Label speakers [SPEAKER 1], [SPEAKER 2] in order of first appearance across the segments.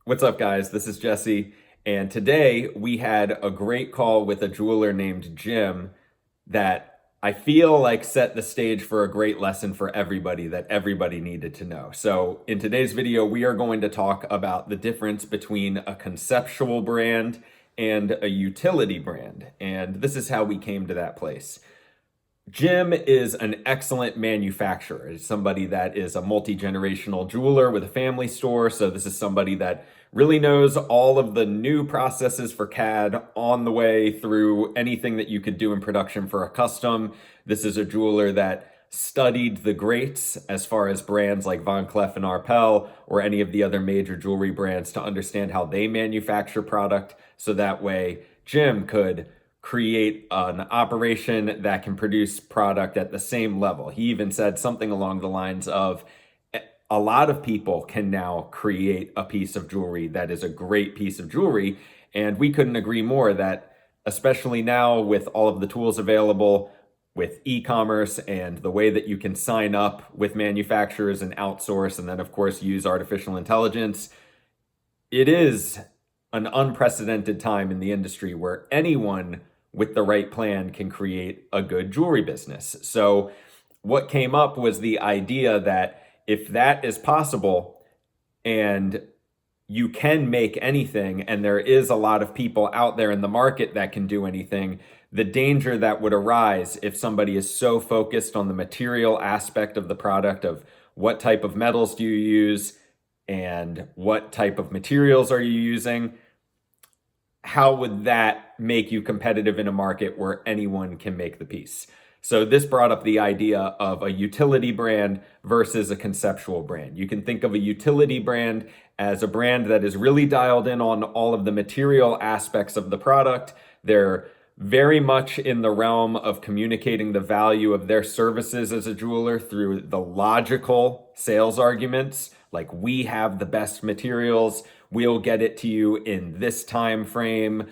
[SPEAKER 1] What's up, guys? This is Jesse, and today we had a great call with a jeweler named Jim that I feel like set the stage for a great lesson for everybody that everybody needed to know. So, in today's video, we are going to talk about the difference between a conceptual brand and a utility brand, and this is how we came to that place. Jim is an excellent manufacturer. He's somebody that is a multi-generational jeweler with a family store. So this is somebody that really knows all of the new processes for CAD on the way through anything that you could do in production for a custom. This is a jeweler that studied the greats as far as brands like Van Cleef and Arpels or any of the other major jewelry brands to understand how they manufacture product. So that way Jim could create an operation that can produce product at the same level. He even said something along the lines of, a lot of people can now create a piece of jewelry that is a great piece of jewelry. And we couldn't agree more that, especially now with all of the tools available with e-commerce and the way that you can sign up with manufacturers and outsource, and then of course use artificial intelligence, it is an unprecedented time in the industry where anyone with the right plan can create a good jewelry business. So what came up was the idea that if that is possible and you can make anything and there is a lot of people out there in the market that can do anything, the danger that would arise if somebody is so focused on the material aspect of the product of what type of metals do you use and what type of materials are you using, how would that make you competitive in a market where anyone can make the piece? So this brought up the idea of a utility brand versus a conceptual brand. You can think of a utility brand as a brand that is really dialed in on all of the material aspects of the product. They're very much in the realm of communicating the value of their services as a jeweler through the logical sales arguments, like we have the best materials, we'll get it to you in this time frame.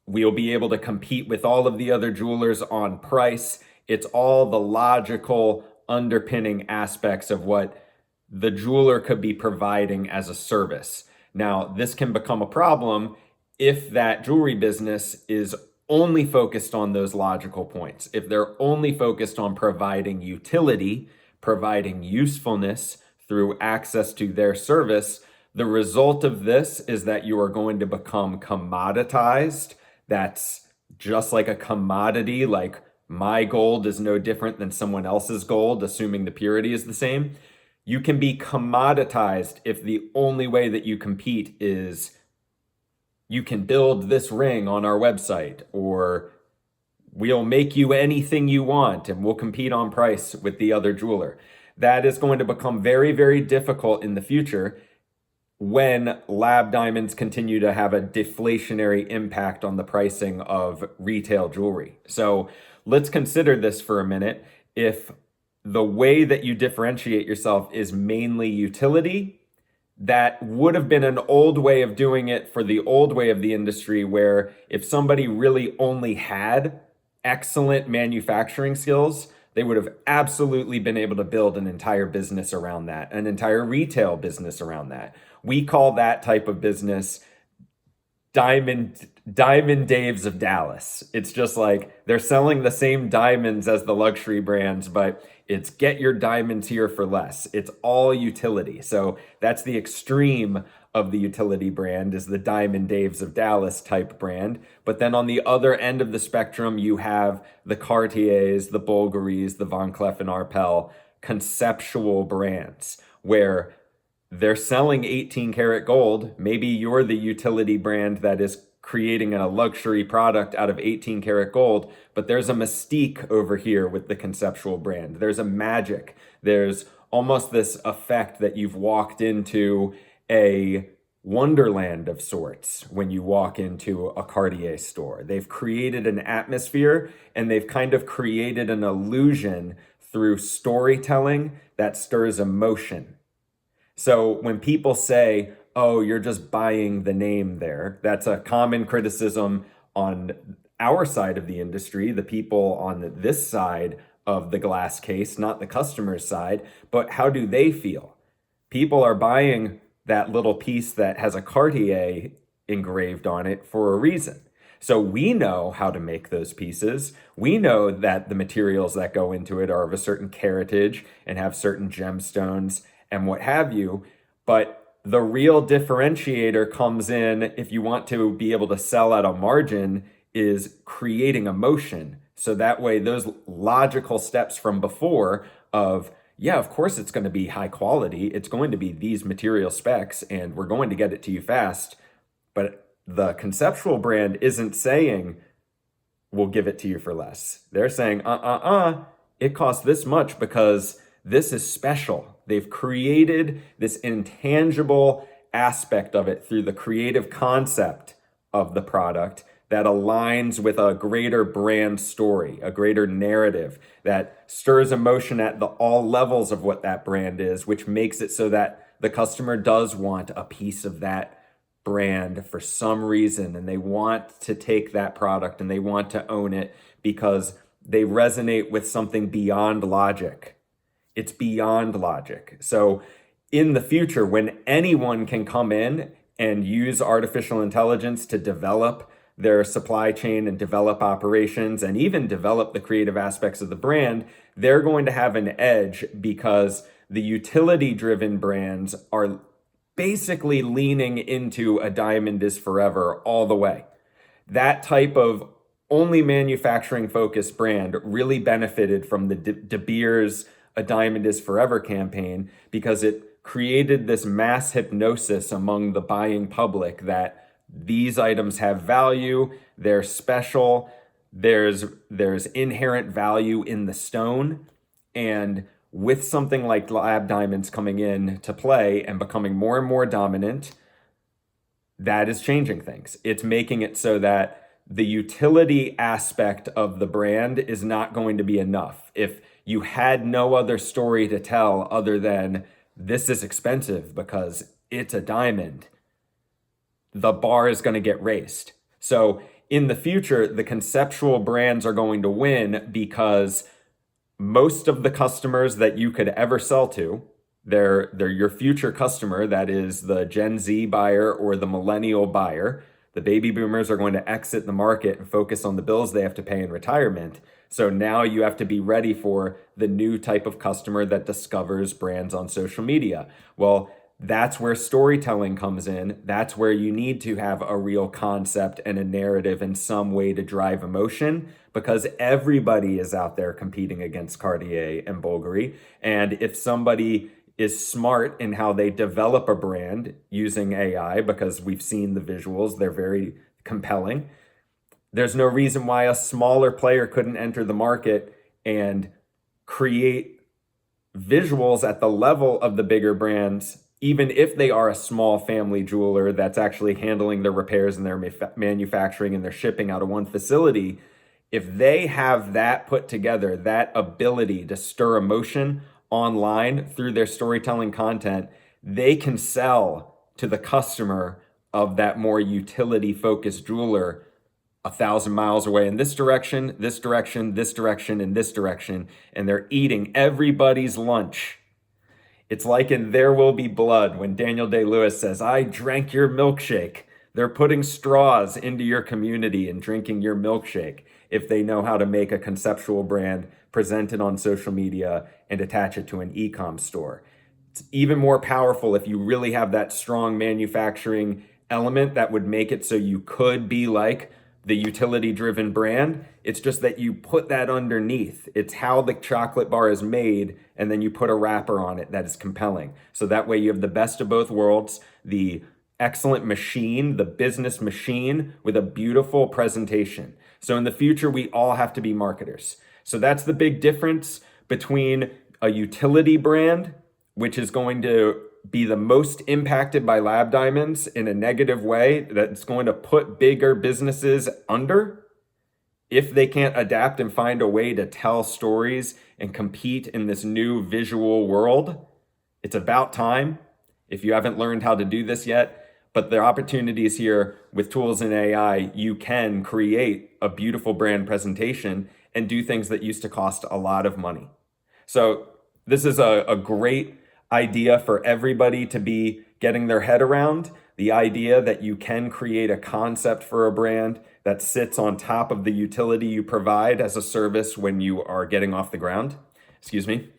[SPEAKER 1] We'll be able to compete with all of the other jewelers on price. It's all the logical underpinning aspects of what the jeweler could be providing as a service. Now, this can become a problem if that jewelry business is only focused on those logical points. If they're only focused on providing utility, providing usefulness through access to their service, the result of this is that you are going to become commoditized. That's just like a commodity, like my gold is no different than someone else's gold, assuming the purity is the same. You can be commoditized if the only way that you compete is you can build this ring on our website, or we'll make you anything you want and we'll compete on price with the other jeweler. That is going to become very, very difficult in the future when lab diamonds continue to have a deflationary impact on the pricing of retail jewelry. So let's consider this for a minute. If the way that you differentiate yourself is mainly utility, that would have been an old way of doing it for the old way of the industry, where if somebody really only had excellent manufacturing skills, they would have absolutely been able to build an entire business around that, an entire retail business around that. We call that type of business Diamond Daves of Dallas. It's just like they're selling the same diamonds as the luxury brands, but it's get your diamonds here for less. It's all utility. So that's the extreme of the utility brand, is the Diamond Daves of Dallas type brand. But then on the other end of the spectrum, you have the Cartiers, the Bulgaris, the Van Cleef and Arpels conceptual brands, where they're selling 18 karat gold. Maybe you're the utility brand that is creating a luxury product out of 18 karat gold, but there's a mystique over here with the conceptual brand. There's a magic. There's almost this effect that you've walked into a wonderland of sorts when you walk into a Cartier store. They've created an atmosphere and they've kind of created an illusion through storytelling that stirs emotion. So when people say, oh, you're just buying the name there, that's a common criticism on our side of the industry, the people on this side of the glass case, not the customer's side. But how do they feel? People are buying that little piece that has a Cartier engraved on it for a reason. So we know how to make those pieces. We know that the materials that go into it are of a certain caratage and have certain gemstones and what have you. But the real differentiator comes in, if you want to be able to sell at a margin, is creating emotion. So that way, those logical steps from before of, yeah, of course it's going to be high quality. It's going to be these material specs and we're going to get it to you fast. But the conceptual brand isn't saying, we'll give it to you for less. They're saying, it costs this much because this is special. They've created this intangible aspect of it through the creative concept of the product that aligns with a greater brand story, a greater narrative that stirs emotion at all levels of what that brand is, which makes it so that the customer does want a piece of that brand for some reason, and they want to take that product and they want to own it because they resonate with something beyond logic. It's beyond logic. So in the future, when anyone can come in and use artificial intelligence to develop their supply chain and develop operations and even develop the creative aspects of the brand, they're going to have an edge because the utility-driven brands are basically leaning into a diamond is forever all the way. That type of only manufacturing focused brand really benefited from the De Beers A Diamond is Forever campaign because it created this mass hypnosis among the buying public that these items have value, they're special, there's inherent value in the stone, and with something like lab diamonds coming in to play and becoming more and more dominant, that is changing things. It's making it so that the utility aspect of the brand is not going to be enough. If you had no other story to tell other than this is expensive because it's a diamond, the bar is going to get raised. So in the future, the conceptual brands are going to win because most of the customers that you could ever sell to, they're your future customer, that is the Gen Z buyer or the millennial buyer. The baby boomers are going to exit the market and focus on the bills they have to pay in retirement. So now you have to be ready for the new type of customer that discovers brands on social media. Well, that's where storytelling comes in. That's where you need to have a real concept and a narrative in some way to drive emotion, because everybody is out there competing against Cartier and Bulgari. And if somebody is smart in how they develop a brand using AI, because we've seen the visuals, they're very compelling, there's no reason why a smaller player couldn't enter the market and create visuals at the level of the bigger brands, even if they are a small family jeweler that's actually handling their repairs and their manufacturing and their shipping out of one facility. If they have that put together, that ability to stir emotion online through their storytelling content, they can sell to the customer of that more utility focused jeweler 1,000 miles away in this direction, this direction, this direction, and this direction, and they're eating everybody's lunch. It's like in There Will Be Blood when Daniel Day-Lewis says, I drank your milkshake. They're putting straws into your community and drinking your milkshake if they know how to make a conceptual brand, present it on social media, and attach it to an e-com store. It's even more powerful if you really have that strong manufacturing element that would make it so you could be like the utility-driven brand. It's just that you put that underneath. It's how the chocolate bar is made, and then you put a wrapper on it that is compelling. So that way you have the best of both worlds, the excellent machine, the business machine with a beautiful presentation. So in the future, we all have to be marketers. So that's the big difference between a utility brand, which is going to be the most impacted by lab diamonds in a negative way, that's going to put bigger businesses under if they can't adapt and find a way to tell stories and compete in this new visual world. It's about time, if you haven't learned how to do this yet. But the opportunities here with tools in AI, you can create a beautiful brand presentation and do things that used to cost a lot of money. So this is a great idea for everybody to be getting their head around. The idea that you can create a concept for a brand that sits on top of the utility you provide as a service when you are getting off the ground. Excuse me.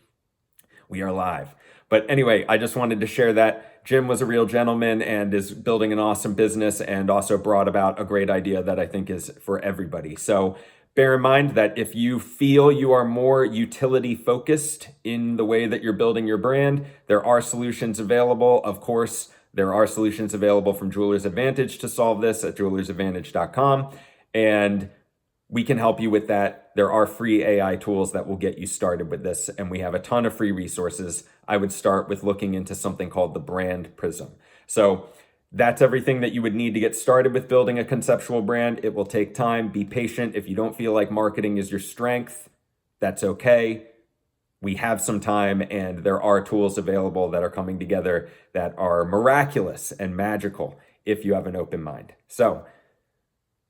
[SPEAKER 1] We are live. But anyway, I just wanted to share that Jim was a real gentleman and is building an awesome business and also brought about a great idea that I think is for everybody. So bear in mind that if you feel you are more utility focused in the way that you're building your brand, there are solutions available. Of course, there are solutions available from Jewelers Advantage to solve this at jewelersadvantage.com. And we can help you with that. There are free AI tools that will get you started with this, and we have a ton of free resources. I would start with looking into something called the Brand Prism. So that's everything that you would need to get started with building a conceptual brand. It will take time. Be patient. If you don't feel like marketing is your strength, that's okay. We have some time, and there are tools available that are coming together that are miraculous and magical if you have an open mind. So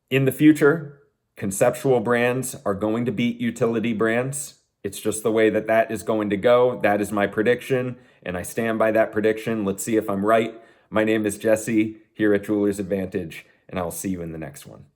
[SPEAKER 1] in the future, conceptual brands are going to beat utility brands. It's just the way that that is going to go. That is my prediction, and I stand by that prediction. Let's see if I'm right. My name is Jesse here at Jewelers Advantage, and I'll see you in the next one.